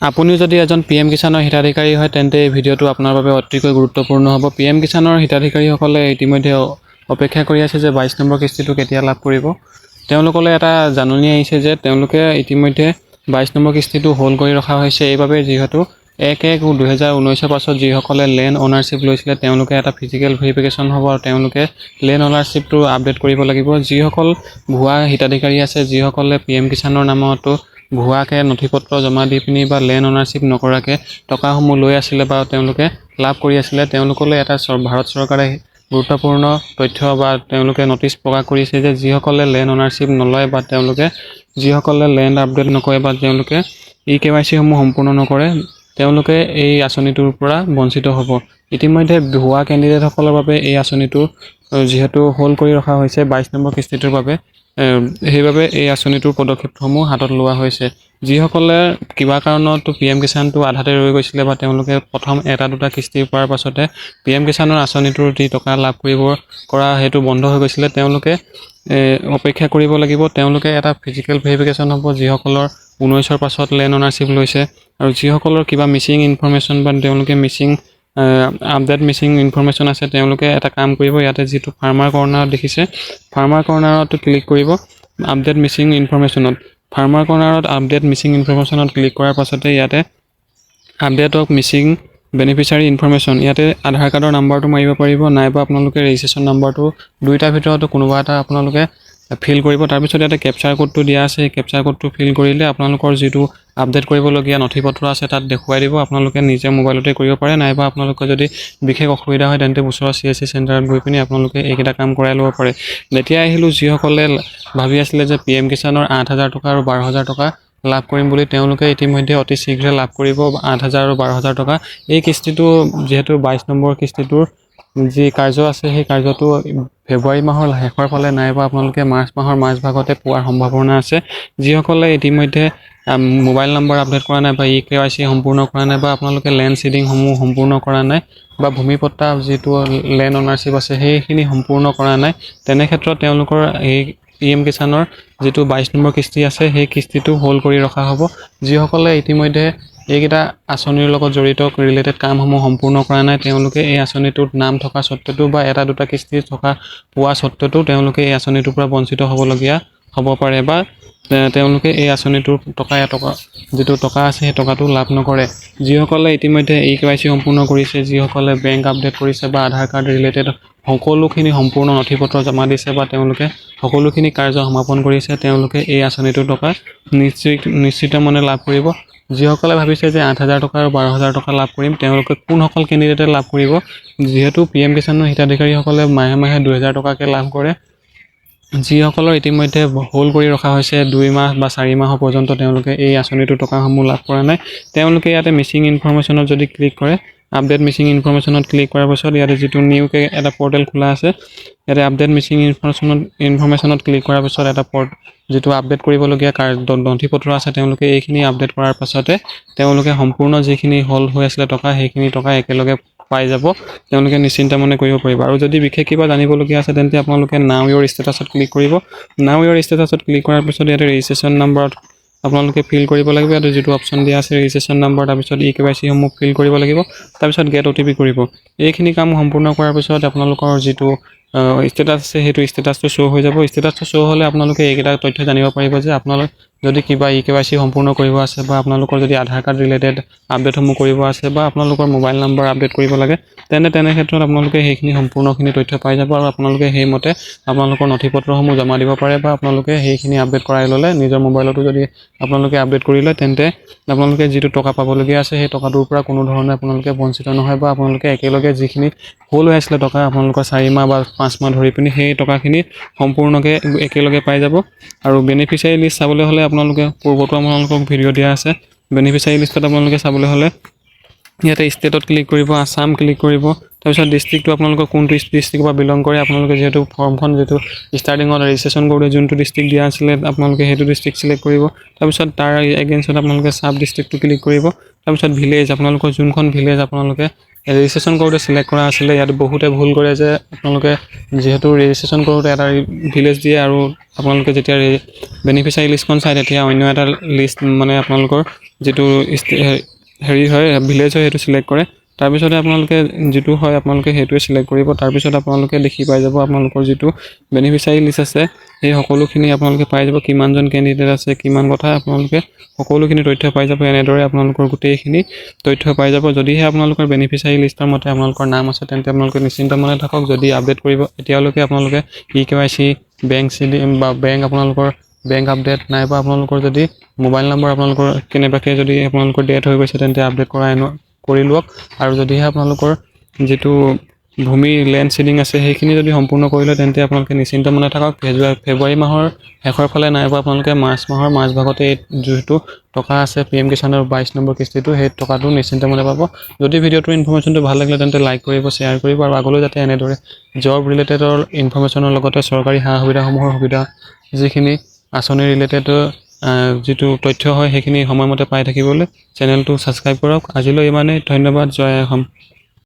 আপুনিও যদি এজন PM কিষাণৰ হিতাধিকাৰী হয় তেন্তে এই ভিডিঅ'টো আপোনাৰ বাবে অতিকৈ গুৰুত্বপূৰ্ণ হ'ব। PM কিষাণৰ হিতাধিকাৰীসকলে ইতিমধ্যে অপেক্ষা কৰি আছে যে 22 নম্বৰ কিস্তিটো কেতিয়া লাভ কৰিব। তেওঁলোকলৈ এটা জাননী আহিছে যে তেওঁলোকে ইতিমধ্যে 22 নম্বৰ কিস্তিটো হোল্ড কৰি ৰখা হৈছে এইবাবে যিহেতু 1/1/2019 পাছত যিসকলে লেণ্ড অ'নাৰশ্বিপ লৈছিলে তেওঁলোকে এটা ফিজিকেল ভেৰিফিকেশ্যন হ'ব আৰু তেওঁলোকে লেণ্ড অ'নাৰশ্বিপটো আপডেট কৰিব লাগিব। যিসকল ভুৱা হিতাধিকাৰী আছে, যিসকলে PM কিষাণৰ নামতো ভুৱাকৈ নথিপত্ৰ জমা দি পিনি বা লেণ্ড অ'নাৰশ্বিপ নকৰাকৈ টকাসমূহ লৈ আছিলে বা তেওঁলোকে লাভ কৰি আছিলে, তেওঁলোকলৈ এটা ভাৰত চৰকাৰে গুৰুত্বপূৰ্ণ তথ্য বা তেওঁলোকে নটিচ প্ৰকাশ কৰিছে যে যিসকলে লেণ্ড অ'নাৰশ্বিপ নলয় বা তেওঁলোকে যিসকলে লেণ্ড আপডেট নকৰে বা তেওঁলোকে EKYC সমূহ সম্পূৰ্ণ নকৰে, তেওঁলোকে এই আঁচনিটোৰ পৰা বঞ্চিত হ'ব। ইতিমধ্যে ভুৱা কেণ্ডিডেটসকলৰ বাবে এই আঁচনিটো যিহেতু হোল্ড কৰি ৰখা হৈছে 22 নম্বৰ কিস্তিটোৰ বাবে, সেইবাবে এই আঁচনিটোৰ পদক্ষেপসমূহ হাতত লোৱা হৈছে। যিসকলে কিবা কাৰণত PM কিষাণটো আধাতে ৰৈ গৈছিলে বা তেওঁলোকে প্ৰথম এটা দুটা কিস্তি পোৱাৰ পাছতে PM কিষাণৰ আঁচনিটোৰ যি টকা লাভ কৰা সেইটো বন্ধ হৈ গৈছিলে, তেওঁলোকে অপেক্ষা কৰিব লাগিব। তেওঁলোকে এটা ফিজিকেল ভেৰিফিকেশ্যন হ'ব যিসকলৰ 19ৰ পাছত লেণ্ড অ'নাৰশ্বিপ লৈছে আৰু যিসকলৰ কিবা মিচিং ইনফৰমেশ্যন বা তেওঁলোকে আপডেট মিচিং ইনফৰমেশ্যন আছে, তেওঁলোকে এটা কাম কৰিব, ইয়াতে যিটো ফাৰ্মাৰ কৰ্ণাৰত দেখিছে, ফাৰ্মাৰ কৰ্ণাৰত ক্লিক কৰিব আপডেট মিচিং ইনফৰমেশ্যনত। ফাৰ্মাৰ কৰ্ণাৰত আপডেট মিচিং ইনফৰমেশ্যনত ক্লিক কৰাৰ পাছতে ইয়াতে update of missing beneficiary information, ইয়াতে আধাৰ কাৰ্ডৰ নাম্বাৰটো মাৰিব পাৰিব নাইবা আপোনালোকে ৰেজিষ্ট্ৰেশ্যন নাম্বাৰটো দুইটাৰ ভিতৰতো কোনোবা এটা আপোনালোকে ফিল কৰিব। তাৰপিছত ইয়াতে কেপচাৰ কোডটো দিয়া আছে, সেই কেপচাৰ কোডটো ফিল কৰিলে আপোনালোকৰ যিটো আপডেট কৰিবলগীয়া নথিপত্ৰ আছে তাত দেখুৱাই দিব। আপোনালোকে নিজে মোবাইলতে কৰিব পাৰে নাইবা আপোনালোকৰ যদি বিশেষ অসুবিধা হয় তেন্তে ওচৰৰ CSC চেণ্টাৰত গৈ পিনি আপোনালোকে এইকেইটা কাম কৰাই ল'ব পাৰে। যেতিয়া আহিলোঁ যিসকলে ভাবি আছিলে যে PM কিষাণৰ 8,000 টকা আৰু 12,000 টকা লাভ কৰিম বুলি, তেওঁলোকে ইতিমধ্যে অতি শীঘ্ৰে লাভ কৰিব 8,000 আৰু 12,000 টকা। এই কিস্তিটো যিহেতু 22 নম্বৰ কিস্তিটোৰ যি কাৰ্য আছে সেই কাৰ্যটো ফেব্ৰুৱাৰী মাহৰ শেষৰ ফালে নাইবা আপোনালোকে মাৰ্চ মাহৰ মাজভাগতে পোৱাৰ সম্ভাৱনা আছে। যিসকলে ইতিমধ্যে মোবাইল নম্বৰ আপডেট কৰা নাই বা EKYC সম্পূৰ্ণ কৰা নাই বা আপোনালোকে লেণ্ড চিডিংসমূহ সম্পূৰ্ণ কৰা নাই বা ভূমিপট্টা যিটো লেণ্ড অ'নাৰশ্বিপ আছে সেইখিনি সম্পূৰ্ণ কৰা নাই, তেনে ক্ষেত্ৰত তেওঁলোকৰ এই PM কিষাণৰ যিটো 22 নম্বৰ কিস্তি আছে সেই কিস্তিটো হোল্ড কৰি ৰখা হ'ব। যিসকলে ইতিমধ্যে এইকেইটা আঁচনিৰ লগত জড়িত ৰিলেটেড কামসমূহ সম্পূৰ্ণ কৰা নাই, তেওঁলোকে এই আঁচনিটোত নাম থকা স্বত্বেতো বা এটা দুটা কিস্তি পোৱা স্বত্বেতো তেওঁলোকে এই আঁচনিটোৰ পৰা বঞ্চিত হ'বলগীয়া হ'ব পাৰে বা তেওঁলোকে এই আঁচনিটোৰ যিটো টকা আছে সেই টকাটো লাভ নকৰে। যিসকলে ইতিমধ্যে EKYC সম্পূৰ্ণ কৰিছে, যিসকলে বেংক আপডেট কৰিছে বা আধাৰ কাৰ্ড ৰিলেটেড সকলোখিনি সম্পূৰ্ণ নথিপত্ৰ জমা দিছে বা তেওঁলোকে সকলোখিনি কাৰ্য সমাপন কৰিছে, তেওঁলোকে এই আঁচনিটোৰ টকা নিশ্চিত মনে লাভ কৰিব। যিসকলে ভাবিছে যে 8,000 টকা আৰু 12,000 টকা লাভ কৰিম, তেওঁলোকে কোনসকল কেণ্ডিডেটে লাভ কৰিব, যিহেতু PM কিষাণৰ হিতাধিকাৰীসকলে মাহে মাহে 2,000 টকাকৈ লাভ কৰে। যিসকলৰ ইতিমধ্যে হোল্ড কৰি ৰখা হৈছে 2 মাহ বা 4 মাহ পৰ্যন্ত তেওঁলোকে এই আঁচনিটোৰ টকাসমূহ লাভ কৰা নাই, তেওঁলোকে ইয়াতে মিচিং ইনফৰমেশ্যনত যদি ক্লিক কৰে, আপডেট মিচিং ইনফৰমেশ্যনত ক্লিক কৰাৰ পাছত ইয়াতে যিটো নিউকৈ এটা পৰ্টেল খোলা আছে, ইয়াতে আপডেট মিচিং ইনফৰমেশ্যনত ক্লিক কৰাৰ পাছত এটা যিটো আপডেট কৰিবলগীয়া নথিপত্ৰ আছে তেওঁলোকে এইখিনি আপডেট কৰাৰ পাছতে তেওঁলোকে সম্পূৰ্ণ যিখিনি হোল্ড হৈ আছিলে টকা সেইখিনি টকা একেলগে পাই যাব, তেওঁলোকে নিশ্চিন্ত মনে কৰিব পাৰিব। আৰু যদি বিশেষ কিবা জানিবলগীয়া আছে তেন্তে আপোনালোকে নাও ইয়ৰ ষ্টেটাছত ক্লিক কৰিব। নাও ইয়ৰ ষ্টেটাছত ক্লিক কৰাৰ পিছত ইয়াতে ৰেজিষ্ট্ৰেশ্যন নাম্বাৰত আপোনালোকে ফিল কৰিব লাগিব। ইয়াতে যিটো অপশ্যন দিয়া আছে ৰেজিষ্ট্ৰেশ্যন নাম্বাৰ, তাৰপিছত EKYC সমূহ ফিল কৰিব লাগিব, তাৰপিছত গেট OTP কৰিব। এইখিনি কাম সম্পূৰ্ণ কৰাৰ পিছত আপোনালোকৰ যিটো ষ্টেটাছ আছে সেইটো ষ্টেটাছটো শ্ব' হৈ যাব। ষ্টেটাছটো শ্ব' হ'লে আপোনালোকে এইকেইটা তথ্য জানিব পাৰিব যে আপোনালোক যদি কিবা EKYC সম্পূৰ্ণ কৰিব আছে বা আপোনালোকৰ যদি আধাৰ কাৰ্ড ৰিলেটেড আপডেটসমূহ কৰিব আছে বা আপোনালোকৰ মোবাইল নম্বৰ আপডেট কৰিব লাগে, তেনে ক্ষেত্ৰত আপোনালোকে সেইখিনি সম্পূৰ্ণখিনি তথ্য পাই যাব আৰু আপোনালোকে সেইমতে আপোনালোকৰ নথিপত্ৰসমূহ জমা দিব পাৰে বা আপোনালোকে সেইখিনি আপডেট কৰাই ল'লে নিজৰ মোবাইলতো যদি আপোনালোকে আপডেট কৰি লয় তেন্তে আপোনালোকে যিটো টকা পাবলগীয়া আছে সেই টকাটোৰ পৰা কোনো ধৰণে আপোনালোকে বঞ্চিত নহয় বা আপোনালোকে একেলগে যিখিনি হোল্ড হৈ আছিলে টকা আপোনালোকৰ 4 মাহ বা 5 মাহ ধৰি পিনি সেই টকাখিনি সম্পূৰ্ণকৈ একেলগে পাই যাব। আৰু বেনিফিচিয়াৰী লিষ্ট চাবলৈ হ'লে আপোনালোকে পূৰ্বতো আপোনালোকক ভিডিঅ' দিয়া আছে। বেনিফিচিয়াৰী লিষ্টত আপোনালোকে চাবলৈ হ'লে ইয়াতে ষ্টেটত ক্লিক কৰিব, আছাম ক্লিক কৰিব, তাৰপিছত ডিষ্ট্ৰিক্টটো আপোনালোকৰ কোনটো ডিষ্ট্ৰিক্টৰ পৰা বিলং কৰে, আপোনালোকে যিহেতু ফৰ্মখন যিটো ষ্টাৰ্টিঙত ৰেজিষ্ট্ৰেশ্যন কৰোঁতে যোনটো ডিষ্ট্ৰিক্ট দিয়া আছিলে আপোনালোকে সেইটো ডিষ্ট্ৰিক্ট চিলেক্ট কৰিব। তাৰপিছত তাৰ এগেইনষ্টত আপোনালোকে চাব ডিষ্ট্ৰিক্টটো ক্লিক কৰিব। তাৰপিছত ভিলেজ, আপোনালোকৰ যোনখন ভিলেজ আপোনালোকে ৰেজিষ্ট্ৰেশ্যন কৰোঁতে চিলেক্ট কৰা আছিলে। ইয়াত বহুতে ভুল কৰে যে আপোনালোকে যিহেতু ৰেজিষ্ট্ৰেশ্যন কৰোঁতে এটা ভিলেজ দিয়ে আৰু আপোনালোকে যেতিয়া বেনিফিচিয়াৰী লিষ্টখন চাই তেতিয়া অন্য এটা লিষ্ট মানে আপোনালোকৰ যিটো হেৰি হয় ভিলেজ হয় সেইটো চিলেক্ট কৰে। তাৰপিছতে আপোনালোকে যিটো হয় আপোনালোকে সেইটোৱে চিলেক্ট কৰিব। তাৰপিছত আপোনালোকে দেখি পাই যাব আপোনালোকৰ যিটো বেনিফিচিয়াৰী লিষ্ট আছে সেই সকলোখিনি আপোনালোকে পাই যাব, কিমানজন কেণ্ডিডেট আছে, কিমান কথা আপোনালোকে সকলোখিনি তথ্য পাই যাব। এনেদৰে আপোনালোকৰ গোটেইখিনি তথ্য পাই যাব। যদিহে আপোনালোকৰ বেনিফিচিয়াৰী লিষ্টৰ মতে আপোনালোকৰ নাম আছে তেন্তে আপোনালোকে নিশ্চিন্ত মনে থাকক। যদি আপডেট কৰিব এতিয়ালৈকে আপোনালোকে KYC, বেংক CDM বা বেংক আপোনালোকৰ বেংক আপডেট নাইবা আপোনালোকৰ যদি মোবাইল নম্বৰ আপোনালোকৰ কেনেবাকৈ যদি আপোনালোকৰ ডেথ হৈ গৈছে তেন্তে আপডেট কৰি লওক। আৰু যদিহে আপোনালোকৰ যিটো ভূমি লেণ্ড চিডিং আছে সেইখিনি যদি সম্পূৰ্ণ কৰি লয় তেন্তে আপোনালোকে নিশ্চিন্ত মনে থাকক। ফেব্ৰুৱাৰী মাহৰ শেষৰ ফালে নাইবা আপোনালোকে মাৰ্চ মাহৰ মাজভাগতে এই যিটো টকা আছে PM কিষাণৰ 22 নম্বৰ কিস্তিটো সেই টকাটো নিশ্চিন্ত মনে পাব। যদি ভিডিঅ'টোৰ ইনফৰমেশ্যনটো ভাল লাগিলে তেন্তে লাইক কৰিব, শ্বেয়াৰ কৰিব আৰু আগলৈ যাতে এনেদৰে জব ৰিলেটেডৰ ইনফৰমেশ্যনৰ লগতে চৰকাৰী সা সুবিধাসমূহৰ যিখিনি আঁচনি ৰিলেটেড যিটো তথ্য হয় সেইখিনি সময়মতে পাই থাকিবলৈ চেনেলটো ছাবস্ক্ৰাইব কৰক। আজিলৈ ইমানেই, ধন্যবাদ। জয় অসম।